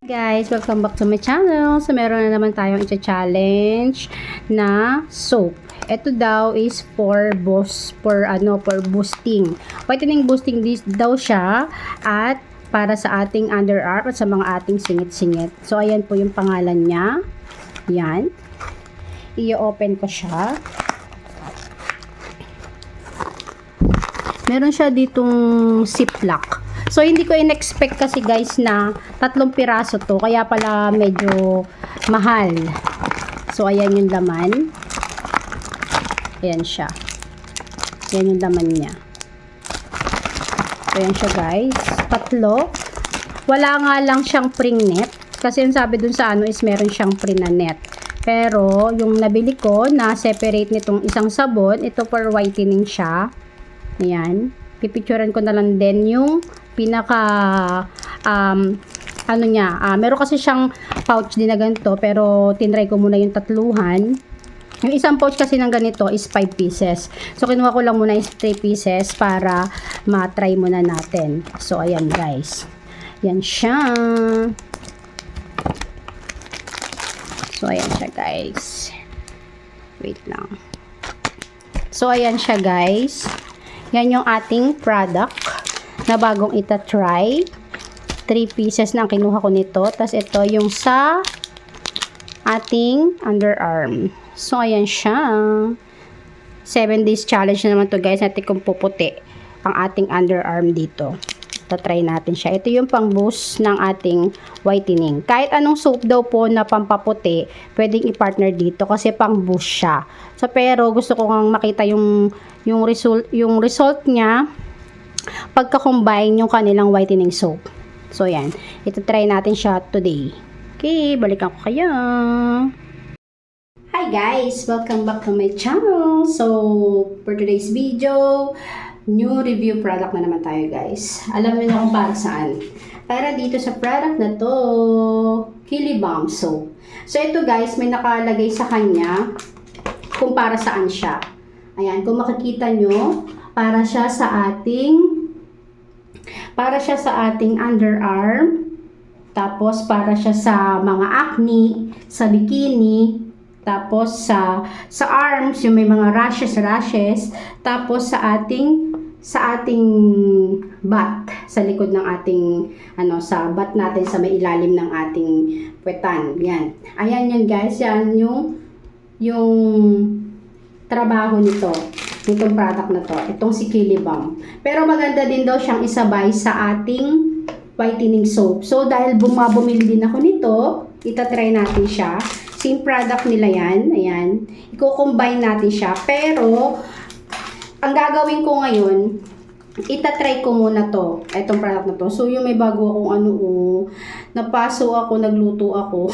Guys, welcome back to my channel. So meron na naman tayong i-challenge na soap. Ito daw is for boosting. Whitening boosting this daw siya at para sa ating underarm at sa mga ating singit-singit. So ayan po yung pangalan niya. Yan. I-open ko siya. Meron siya ditong ziplock. So, hindi ko in-expect kasi guys na 3 piraso to. Kaya pala medyo mahal. So, ayan yung laman. Ayan siya. Ayan yung laman niya. So, ayan siya guys. 3. Wala nga lang siyang spring net. Kasi yung sabi dun sa ano is meron siyang spring na net. Pero, yung nabili ko na separate nitong isang sabon, ito for whitening siya. Ayan. Pipicturean ko na lang din yung pinaka ano niya, meron kasi siyang pouch din na ganito pero tinry ko muna yung 3. Yung isang pouch kasi ng ganito is 5 pieces. So kinuha ko lang muna yung 3 pieces para ma-try muna natin. So ayan guys. Yan siya. So ayan siya guys. Wait lang. So ayan siya guys. Yan yung ating product na bagong ita-try. 3 pieces na ang kinuha ko nito. Tapos ito yung sa ating underarm. So, ayan siya. 7 days challenge na naman to guys. Natin kung puputi ang ating underarm dito. Ita-try natin siya. Ito yung pang-boost ng ating whitening. Kahit anong soap daw po na pampaputi, pwedeng i-partner dito kasi pang-boost siya. So, pero gusto ko ngang makita yung result niya pagka-combine yung kanilang whitening soap. So, yan. Ito try natin siya today. Okay, balikan ko kayo. Hi guys! Welcome back to my channel. So, for today's video, new review product na naman tayo guys. Alam niyo na kung para saan. Para dito sa product na to, Kili Balm Soap. So, ito guys, may nakalagay sa kanya kung para saan siya. Ayan, kung makikita nyo, para siya sa ating underarm, tapos para siya sa mga acne, sa bikini, tapos sa arms, yung may mga rashes, tapos sa ating butt, sa likod ng ating sa butt natin, sa may ilalim ng ating puwetan. Yan. Ayan yan guys, yan yung trabaho nitong product na to, itong si Kili Balm. Pero maganda din daw siyang isabay sa ating whitening soap. So, dahil bumili din ako nito, itatry natin siya. Same product nila yan. Ayan. I-combine natin siya. Pero, ang gagawin ko ngayon, itatry ko muna to. Itong product na to. So, yung may bago akong napaso ako, nagluto ako.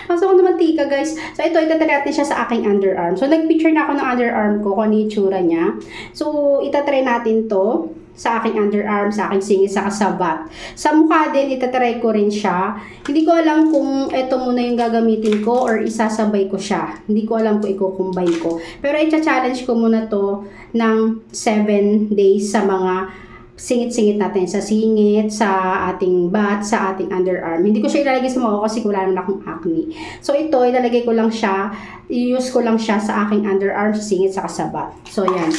Paso ko naman tika guys. So, ito, itatry natin siya sa aking underarm. So, nag-picture na ako ng underarm ko kung ano yung itsura niya. So, itatry natin to sa aking underarm, sa aking singit, sa kasabat. Sa mukha din, itatry ko rin siya. Hindi ko alam kung ito muna yung gagamitin ko or isasabay ko siya. Hindi ko alam kung i-combine ko. Pero i-challenge ko muna to ng 7 days sa mga singit-singit natin, sa singit, sa ating butt, sa ating underarm. Hindi ko siya ilalagay sa mukha kasi wala naman akong acne. So ito, ilalagay ko lang siya, i-use ko lang siya sa aking underarm, sa singit, sa kasabat. So yan,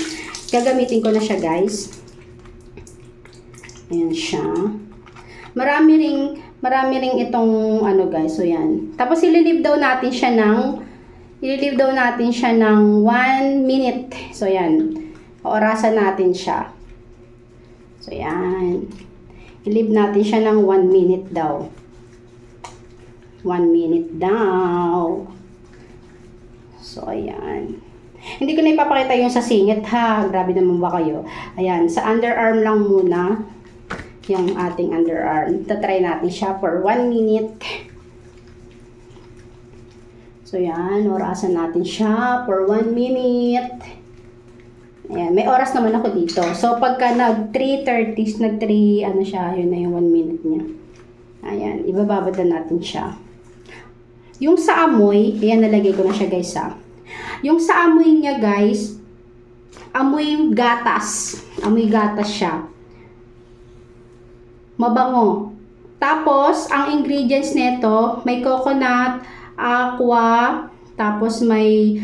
gagamitin ko na siya guys. Ayan siya. Marami ring itong guys. So yan. Tapos ililive daw natin siya ng 1 minute. So yan. Orasan natin siya. So yan. I-leave natin siya ng 1 minute daw. 1 minute daw. So ayan. Hindi ko na ipapakita yung sa singit ha. Grabe naman ba kayo. Ayan. Sa underarm lang muna. Yung ating underarm. Tatry natin siya for 1 minute. So yan, orasan natin siya for 1 minute. Ayan, may oras naman ako dito. So pagka nag 3:30, yun na yung 1 minute niya. Ayan, ibababad na natin siya. Yung sa amoy, ayan, nalagay ko na siya guys ha. Yung sa amoy niya guys, amoy gatas. Amoy gatas siya. Mabango. Tapos, ang ingredients nito, may coconut, aqua, tapos may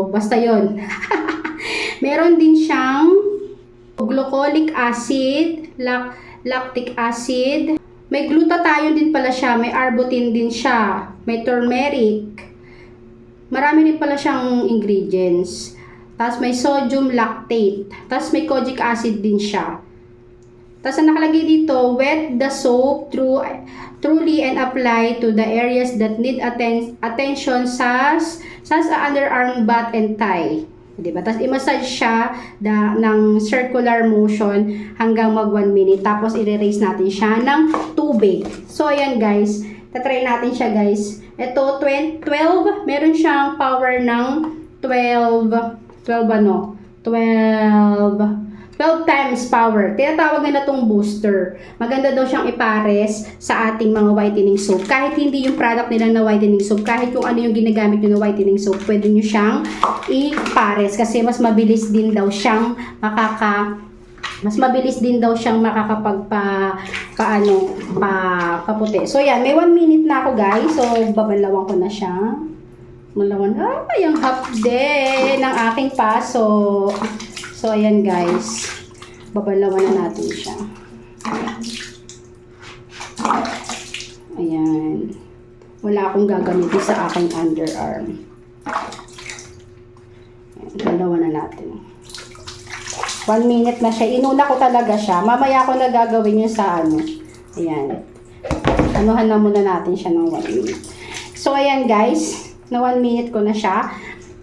basta yon. Meron din siyang glycolic acid, lactic acid. May glutathione din pala siya, may arbutin din siya, may turmeric. Marami din pala siyang ingredients. Tapos may sodium lactate. Tapos may kojic acid din siya. Tapos ang nakalagay dito, wet the soap truly and apply to the areas that need attention such underarm, butt, and thigh. Diba? Tapos i-massage siya ng circular motion hanggang mag 1 minute. Tapos i-rinse natin siya ng tubig. So ayan guys, tatry natin siya guys. Ito 12, meron siyang power ng 12 times power. Tinatawag na itong booster. Maganda daw siyang ipares sa ating mga whitening soap. Kahit hindi yung product nila na whitening soap, kahit kung ano yung ginagamit nyo na whitening soap, pwede nyo siyang ipares. Kasi mas mabilis din daw siyang makakapagpaputi. So yan, may 1 minute na ako guys. So babalawan ko na siya. Yung half day ng aking paso. So, ayan guys. Babalawan na natin siya. Ayan. Wala akong gagamitin sa aking underarm. Ayan, babalawan na natin. 1 minute na siya. Inuna ko talaga siya. Mamaya ko na gagawin yun sa ano. Ayan. Anuhan na muna natin siya ng 1 minute. So, ayan guys. Na 1 minute ko na siya.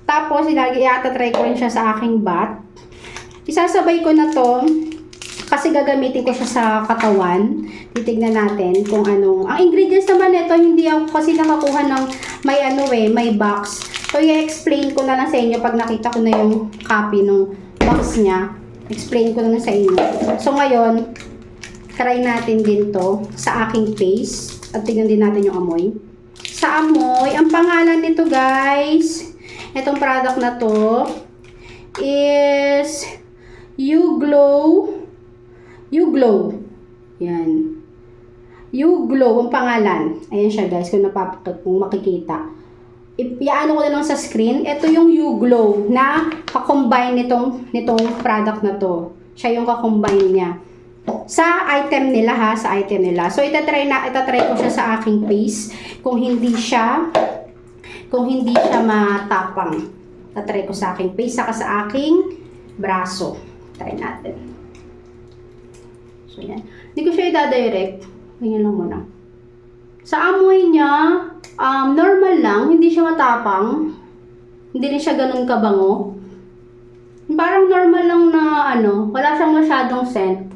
Tapos, i-try ko rin siya sa aking butt. Isasabay ko na to kasi gagamitin ko siya sa katawan. Titignan natin kung anong... Ang ingredients naman nito, hindi ako kasi nakakuha ng may box. So, i-explain ko na lang sa inyo pag nakita ko na yung copy ng box niya. Explain ko na lang sa inyo. So, ngayon, try natin din to sa aking face. At tignan din natin yung amoy. Sa amoy, ang pangalan nito guys, itong product na to is You Glow. Yan. You Glow ang pangalan. Ayan siya guys, kung makikita. Iyaano ko na lang sa screen. Ito yung You Glow na kakombine nitong product na to. Siya yung kakombine niya. Sa item nila ha, sa item nila. So itatry ko siya sa aking face kung hindi siya matapang. Itatry ko sa aking face saka sa aking braso. Try natin. So yan. Hindi ko siya i-direct. Ganyan lang muna. Sa amoy niya, normal lang, hindi siya matapang. Hindi rin siya ganun kabango. Parang normal lang na wala siyang masyadong scent.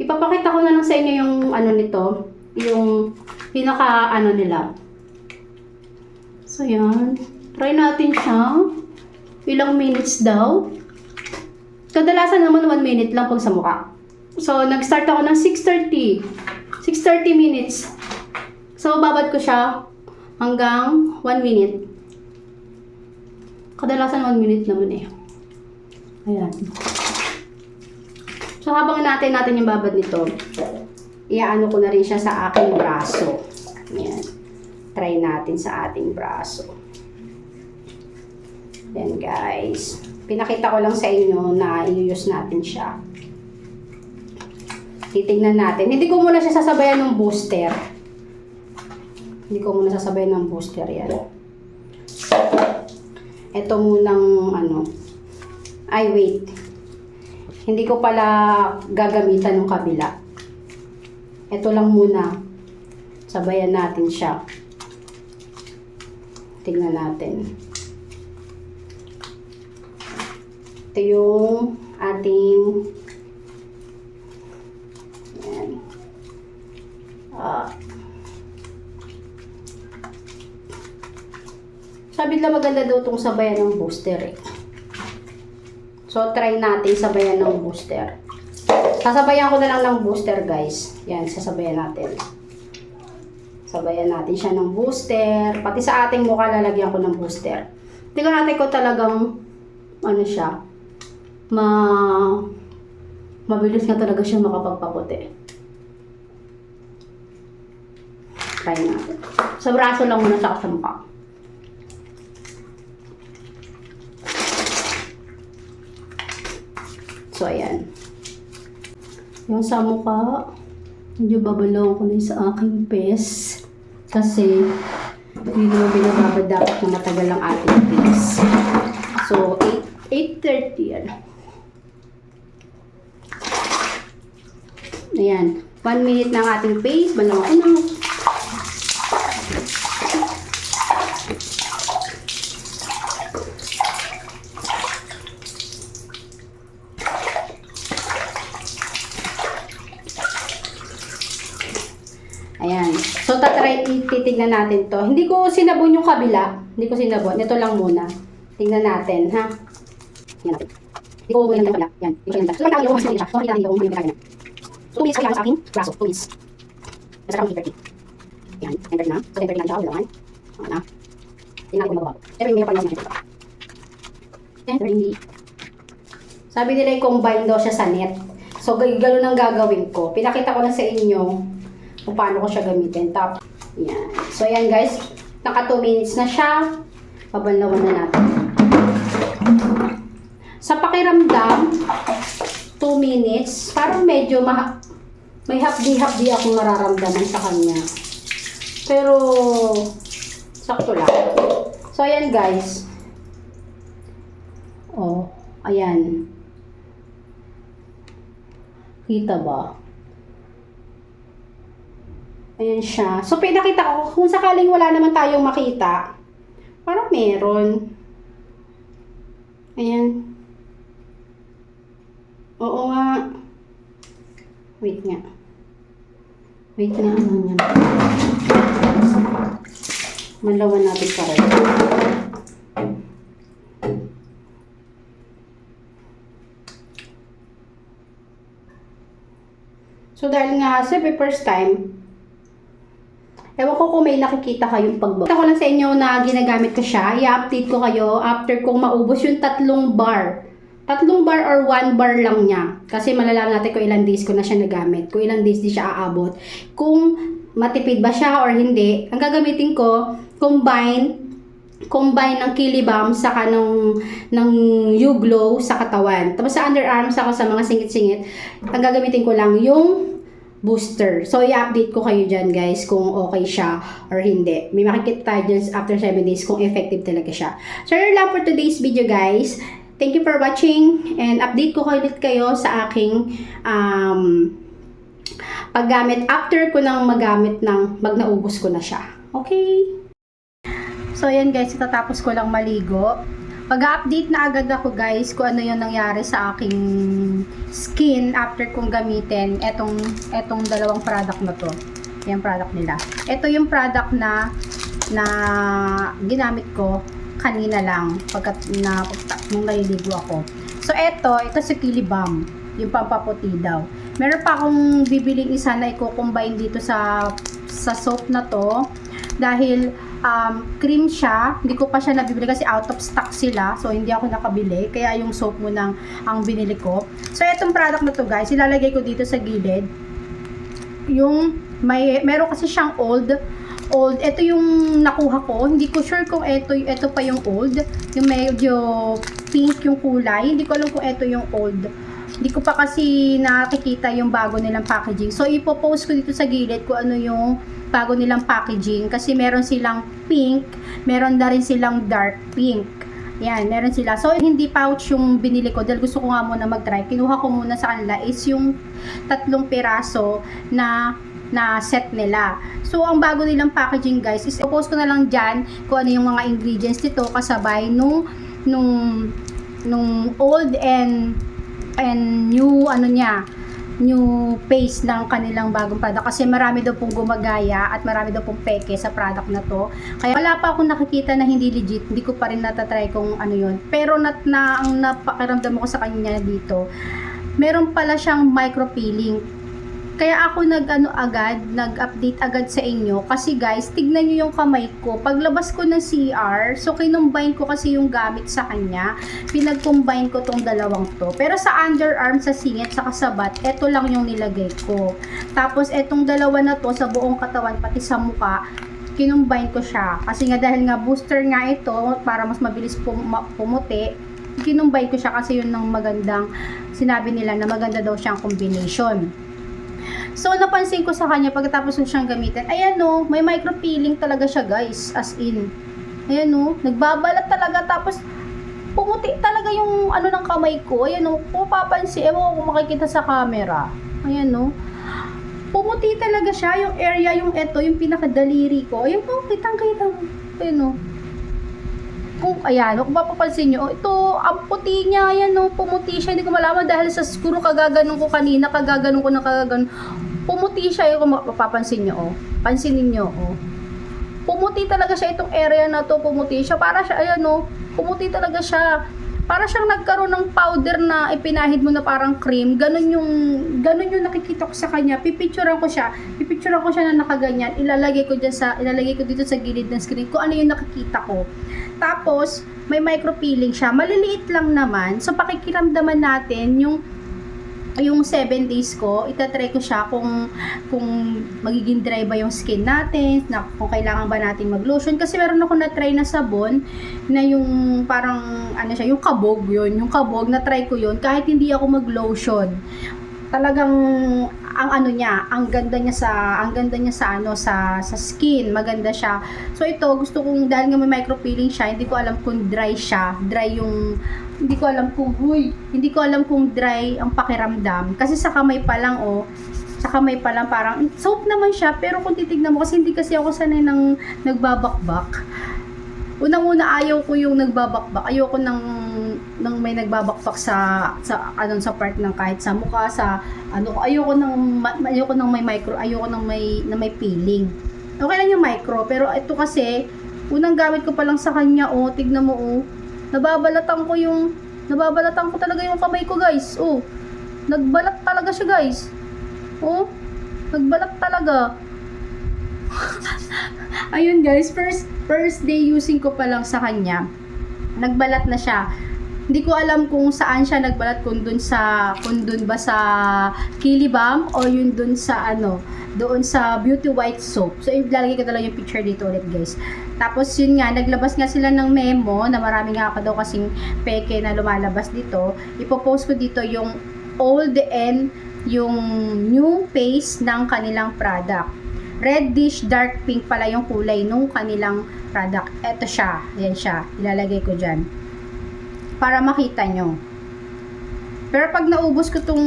Ipapakita ko na lang sa inyo yung nito, yung pinaka nila. So yan, try natin siya. Ilang minutes daw. Kadalasan naman 1 minute lang pag sa mukha. So nag-start ako ng 6:30 minutes. So babad ko siya hanggang 1 minute. Kadalasan 1 minute naman eh. Ayan. So, habang natin yung babad nito, iaano ko na rin siya sa aking braso. Ayan. Try natin sa ating braso. Ayan, guys. Pinakita ko lang sa inyo na i-use natin siya. Titignan natin. Hindi ko muna siya sasabayan ng booster. Yan. Ito munang ay, wait. Hindi ko pala gagamitan ng kabila. Ito lang muna. Sabayan natin siya. Tingnan natin. Ito yung ating ayan. Sabi nila maganda daw itong sabayan ng booster eh. So, try natin sabayan ng booster. Sasabayan ko na lang ng booster, guys. Yan, sasabayan natin. Sabayan natin siya ng booster. Pati sa ating mukha, lalagyan ko ng booster. Tingnan natin kung talagang ano siya, mabilis nga talaga siya makapagpaputi. Try natin. Sa braso lang muna sa kasampa. So, ayan. Yung sa mukha, medyo babalong ko na sa aking face. Kasi, hindi naman binababad dapat na matagal ang ating face. So, 8:30 yan. Ayan. 1 minute na ang ating face. Balong ko na. Ayan. So, titignan natin to. Hindi ko sinabon yung kabila. Hindi ko sinabon. Ito lang muna. Tingnan natin, ha? Yan natin. Hindi ko muna yung kabila. Yan. Hindi ko sinabon. So, makikita yung siya. So, makikita natin yung kabila. 2 minutes ko lang sa aking braso. 2 minutes. Nasa kang 8:30. Yan. 10:30 na. So, 10:30 lang siya. Bilangan. Okay na. Tingnan natin kung magawa. Siyempre, may pa naman siya. 10:30. Sabi nila yung combine daw siya sa net. So, gano'n ang gagawin ko. Pinakita ko na sa inyo kung paano ko siya gamitin. Tapos, yan. So, ayan guys. Naka 2 minutes na siya. Pabanlawan na natin. Sa pakiramdam, 2 minutes, parang medyo may hapdi-hapdi akong nararamdaman sa kanya. Pero, sakto lang. So, ayan guys. Oh, ayan. Kita ba? Ayan siya. So, pinakita ko, kung sakaling wala naman tayong makita, parang meron. Ayan. Oo nga. Wait nga. Wait nga, ano yan. Malawan natin pa rin. So, dahil nga, sabi first time, ewan ko kung may nakikita kayong pagbago. Kita ko lang sa inyo na ginagamit ko siya. I-update ko kayo after kong maubos yung 3 bar. 3 bar or 1 bar lang niya. Kasi malalaman natin kung ilang days ko na siya nagamit. Kung ilang days di siya aabot. Kung matipid ba siya or hindi. Ang gagamitin ko, combine ng Kilibam saka ng U-Glow sa katawan. Tapos sa underarms saka sa mga singit-singit, ang gagamitin ko lang yung booster. So, i-update ko kayo dyan, guys, kung okay siya or hindi. May makikita tayo dyan after 7 days kung effective talaga siya. So, yun lang for today's video, guys. Thank you for watching and update ko ulit kayo sa aking paggamit after ko nang magamit ng naubos ko na siya. Okay? So, ayan, guys. Itatapos ko lang maligo. Pag-update na agad ako guys kung ano yung nangyari sa aking skin after kong gamitin etong dalawang product na to. Yung product nila. Ito yung product na ginamit ko kanina lang nung naliligo ako. So ito si Kilibam, yung pampaputi daw. Meron pa akong bibiling isa na i-combine dito sa soap na to dahil cream siya. Hindi ko pa siya nabibili kasi out of stock sila. So, hindi ako nakabili. Kaya yung soap mo ang binili ko. So, etong product na to guys, ilalagay ko dito sa gilid. Meron kasi siyang old. Ito yung nakuha ko. Hindi ko sure kung ito pa yung old. Yung medyo pink yung kulay. Hindi ko alam kung ito yung old. Hindi ko pa kasi nakikita yung bago nilang packaging. So, ipopost ko dito sa gilid kung ano yung bago nilang packaging. Kasi meron silang pink, meron na rin silang dark pink. Yan, meron sila. So, hindi pouch yung binili ko dahil gusto ko nga muna mag-try. Kinuha ko muna sa kanila is yung 3 piraso na set nila. So, ang bago nilang packaging guys is ipopost ko na lang dyan kung ano yung mga ingredients nito kasabay nung old and new new paste ng kanilang bagong product kasi marami daw pong gumagaya at marami daw pong peke sa product na to. Kaya wala pa akong nakikita na hindi legit. Hindi ko pa rin natatry kung ano yun. Pero ang napakiramdam ko sa kanya dito, meron pala siyang micro peeling. Kaya ako nag-update agad sa inyo kasi guys, tignan nyo yung kamay ko. Paglabas ko ng CR, so kinumbine ko kasi yung gamit sa kanya. Pinag-combine ko tong dalawang to. Pero sa underarm, sa singit, sa kasabat, eto lang yung nilagay ko. Tapos etong dalawa na to sa buong katawan, pati sa muka, kinumbine ko siya. Kasi nga dahil nga booster nga ito, para mas mabilis pumuti, kinumbine ko siya kasi yun ng magandang, sinabi nila na maganda daw siyang combination. So, napansin ko sa kanya pagkatapos ko siyang gamitin, ayan o, may micro-peeling talaga siya guys, as in. Ayan o, nagbabalat talaga, tapos pumuti talaga yung ano ng kamay ko. Ayan o, kung papansin, ewan ko kung makikita sa camera. Ayan o, pumuti talaga siya, yung area, yung eto, yung pinakadaliri ko. Ayan o, kitang-kita mo. Ayan o. Ayan, kung mapapansin nyo, ito, ang puti niya, ayan o, pumuti siya, hindi ko malaman dahil sa siguro kagaganon ko kanina, kagaganon ko na kagaganon, pumuti siya, kung mapapansin nyo, oh, pansinin nyo, oh, pumuti talaga siya, itong area na to, pumuti siya, para siya, ayan o, pumuti talaga siya, para siyang nagkaroon ng powder na ipinahid mo na parang cream, ganun yung nakikita ko sa kanya, pipicturean ko siya na nakaganyan, ilalagay ko dito sa gilid ng screen, kung ano yung nakikita ko. Tapos, may micro-peeling siya. Maliliit lang naman. So, pakikiramdaman natin yung 7 days ko. Itatry ko siya kung magiging dry ba yung skin natin, na kung kailangan ba natin mag-lotion. Kasi meron ako na-try na sabon na yung parang, ano siya, yung kabog yun. Yung kabog, na-try ko yun kahit hindi ako mag-lotion. Talagang ang ano niya, ang ganda niya sa skin, maganda siya. So ito, gusto kong, dahil nga may micro-peeling siya, hindi ko alam kung dry siya, hindi ko alam kung dry ang pakiramdam. Kasi sa kamay pa lang, parang soap naman siya, pero kung titignan mo, kasi hindi kasi ako sanay ng nagbabakbak. Unang-una, ayaw ko yung nagbabakbak. Ayoko nang may nagbabakbak sa part ng kahit sa mukha, ayoko nang may micro, ayoko nang may peeling. Okay lang yung micro, pero ito kasi unang gamit ko pa lang sa kanya, oh, tignan mo, oh. Nababalatan ko talaga yung kamay ko, guys. Oh. Nagbalat talaga siya, guys. Oh. Nagbalat talaga. Ayun guys, first day using ko pa lang sa kanya, nagbalat na siya. Hindi ko alam kung saan siya nagbalat, kung dun ba sa Kilibam o yun dun sa doon sa Beauty White Soap. So ilalagay ko talaga yung picture dito ulit guys. Tapos yun nga, naglabas nga sila ng memo na marami nga pa daw kasing peke na lumalabas dito. Ipopost ko dito yung old and yung new face ng kanilang product. Reddish dark pink pala yung kulay nung kanilang product. Ito siya. Ayan siya. Ilalagay ko dyan. Para makita nyo. Pero pag naubos ko tong,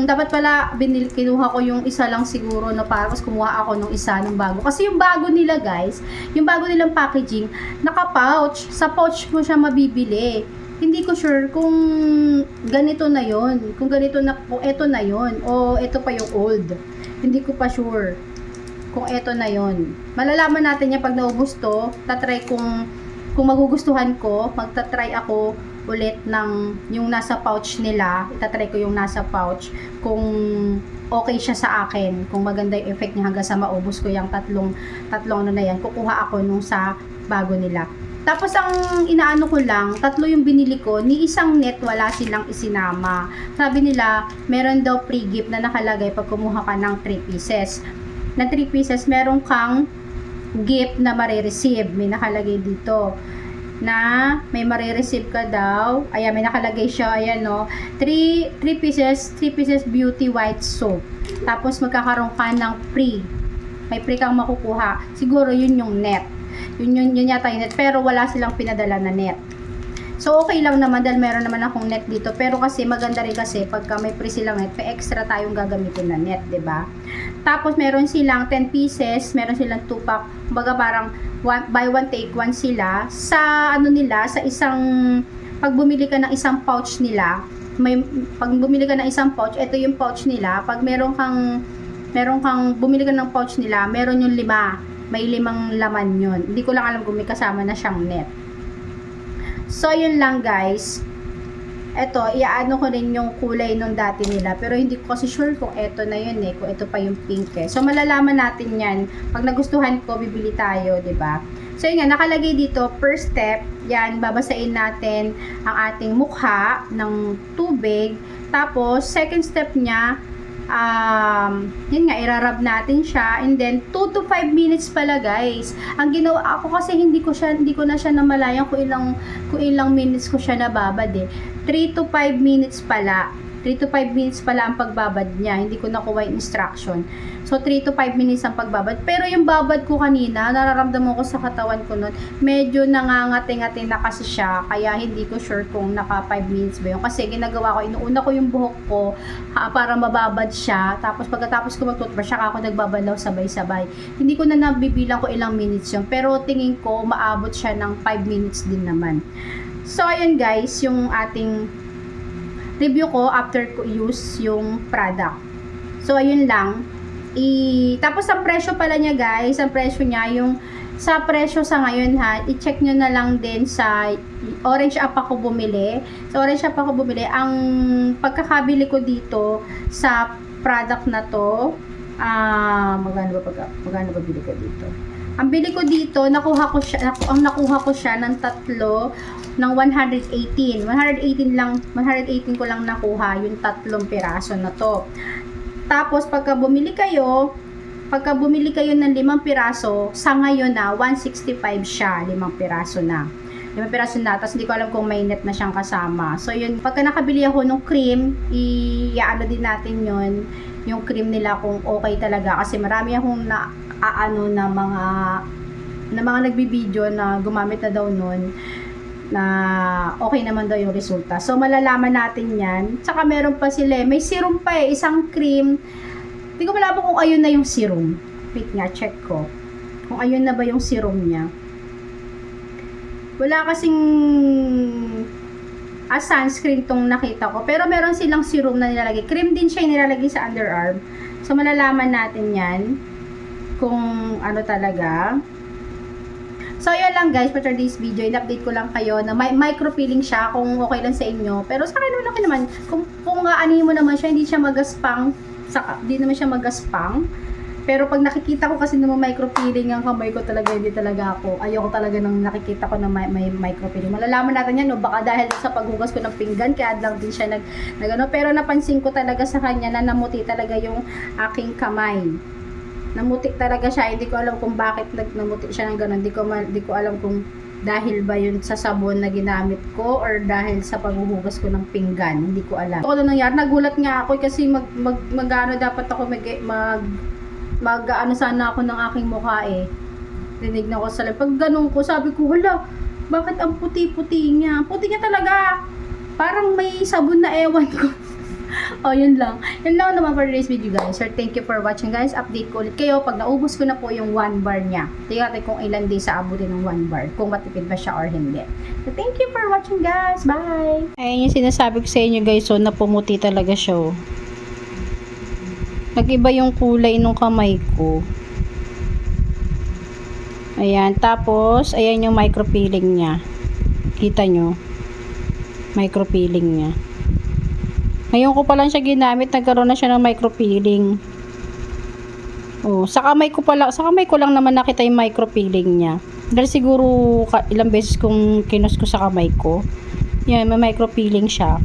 dapat pala kinuha ko yung isa lang siguro, na para mas kumuha ako nung isa ng bago. Kasi yung bago nila guys, yung bago nilang packaging, naka-pouch. Sa pouch mo siya mabibili. Hindi ko sure kung ganito na yon, kung eto na yon, o eto pa yung old. Hindi ko pa sure kung eto na yon. Malalaman natin yan pag naubos to. Tatry kung magugustuhan ko, magtatry ako ulit ng yung nasa pouch nila. Itatry ko yung nasa pouch kung okay siya sa akin, kung maganda yung effect niya hanggang sa maubos ko yung tatlong ano na yan. Kukuha ako nung sa bago nila. Tapos ang inaano ko lang, 3 yung binili ko, ni isang net wala silang isinama. Sabi nila, meron daw free gift na nakalagay pag kumuha ka ng 3 pieces. Na 3 pieces, meron kang gift na marireceive. May nakalagay dito na may marireceive ka daw. Ayan, may nakalagay siya. Ayan, no. 3 pieces beauty white soap. Tapos magkakaroon ka ng free. May free kang makukuha. Siguro yun yung net. Yun yata yung net. Pero wala silang pinadala na net. So, okay lang naman dahil meron naman akong net dito. Pero kasi maganda rin kasi pagka may free silang net, may extra tayong gagamitin na net, 'di ba? Tapos meron silang 10 pieces, meron silang 2 pack. Kumbaga parang buy one take one sila sa nila, sa isang pag bumili ka ng isang pouch nila, pag bumili ka ng isang pouch, ito yung pouch nila. Pag meron kang bumili ka ng pouch nila, meron yung 5. May 5 laman yun. Hindi ko lang alam kung may kasama na siyang net. So, yun lang guys. eto, iaano ko rin yung kulay nung dati nila. Pero hindi ko kasi sure kung eto na yun eh. Kung eto pa yung pink eh. So, malalaman natin yan. Pag nagustuhan ko, bibili tayo, ba diba? So, yun nga, nakalagay dito, first step, yan, babasain natin ang ating mukha ng tubig. Tapos, second step niya, yun nga, irarab natin siya, and then 2 to 5 minutes pala guys. Ang ginawa ako kasi hindi ko na siya namalayan kung ilang minutes ko siya nababad eh. 3 to 5 minutes pala. 3 to 5 minutes pala ang pagbabad niya. Hindi ko nakuha yung instruction. So, 3 to 5 minutes ang pagbabad. Pero yung babad ko kanina, nararamdaman ko sa katawan ko nun, medyo nangangati-ngati na kasi siya. Kaya hindi ko sure kung naka 5 minutes ba yun. Kasi ginagawa ko, inuuna ko yung buhok ko para mababad siya. Tapos pagkatapos ko mag-toothbrush, saka ako nagbabalaw sabay-sabay. Hindi ko na nabibilang ko ilang minutes yun. Pero tingin ko, maabot siya ng 5 minutes din naman. So, ayun guys, yung ating review ko after ko use yung product. So, ayun lang. Tapos, ang presyo pala niya guys, ang presyo niya, yung sa presyo sa ngayon ha, i-check nyo na lang din sa Orange App ako bumili. Sa Orange App ako bumili. Ang pagkakabili ko dito sa product na to, magkano ba bili ko dito? Ang bili ko dito, nakuha ko siya ng tatlo ng 118. 118 ko lang nakuha yung tatlong piraso na to. Tapos pagka bumili kayo ng 5 piraso, sa ngayon na 165 siya, 5 piraso na. 5 piraso na, tapos hindi ko alam kung may net na siyang kasama. So yun, pagka nakabili ako ng cream, iaano din natin yun, yung cream nila kung okay talaga. Kasi marami akong na mga nagbibideo na gumamit na daw nun, na okay naman daw yung resulta. So, malalaman natin yan. Tsaka meron pa sila, may serum pa eh, isang cream. Hindi ko malabo kung ayun na yung serum. Wait nga, check ko. Kung ayun na ba yung serum niya. Wala kasing sunscreen tong nakita ko. Pero meron silang serum na nilalagay. Cream din siya yung nilalagay sa underarm. So, malalaman natin yan kung ano talaga. So, yun lang guys, for today's video, in-update ko lang kayo na micro-peeling siya kung okay lang sa inyo. Pero sa akin okay naman. Kung aanihin mo naman siya, hindi siya magaspang. Hindi naman siya magaspang. Pero pag nakikita ko kasi naman micro-peeling ang kamay ko talaga, hindi talaga ako. Ayoko talaga nang nakikita ko na may micro-peeling. Malalaman natin yan, no? Baka dahil sa paghugas ko ng pinggan, kaya lang din siya nag-ano. Pero napansin ko talaga sa kanya na namuti talaga yung aking kamay. Namuti talaga siya. Hindi ko alam kung bakit namuti siya ng gano'n. Hindi ko alam kung dahil ba yun sa sabon na ginamit ko or dahil sa paghuhugas ko ng pinggan. Hindi ko alam. Ano nangyari? Nagulat nga ako kasi mag-ano dapat ako mag-ano sana ako ng aking mukha eh. Rinig na ko sa live. Pag ganun ko, sabi ko, hala, bakit ang puti-puti niya? Puti niya talaga. Parang may sabon na ewan ko. O, yun lang. Yun lang naman for today's video guys. So, thank you for watching guys. Update ko ulit kayo pag naubos ko na po yung 1 bar niya. Tingnan natin kung ilan days sa abutin ng 1 bar. Kung matipid ba siya or hindi. So, thank you for watching guys. Bye! Ayun yung sinasabi ko sa inyo guys. So, napumuti talaga siya. Oh. Nag-iba yung kulay ng kamay ko. Ayan. Tapos, ayan yung micro-peeling niya. Kita nyo? Micro-peeling niya. Ngayon ko pa lang siya ginamit, nagkaroon na siya ng micro-peeling. Oh, sa kamay ko lang naman nakita yung micro-peeling niya. Dahil siguro ilang beses kong kinus ko sa kamay ko. Yan, may micro-peeling siya.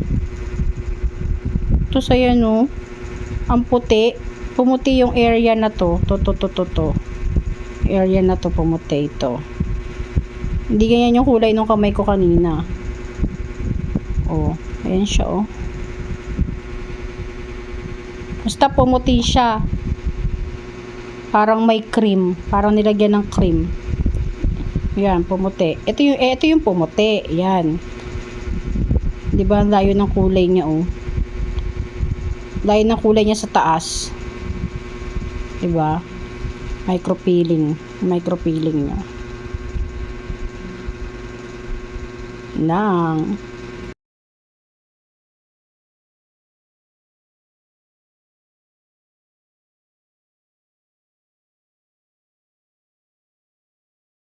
Ito sa'yo, no? Ang puti. Pumuti yung area na to. To. Area na to, pumuti ito. Hindi ganyan yung kulay ng kamay ko kanina. Oh, ayan siya, oh. Basta pumuti siya. Parang may cream. Parang nilagyan ng cream. Yan, pumuti. Ito yung pumuti. Yan. Diba, ang layo ng kulay niya, oh. Layo ng kulay niya sa taas. Diba? Micro-peeling niya. Lang.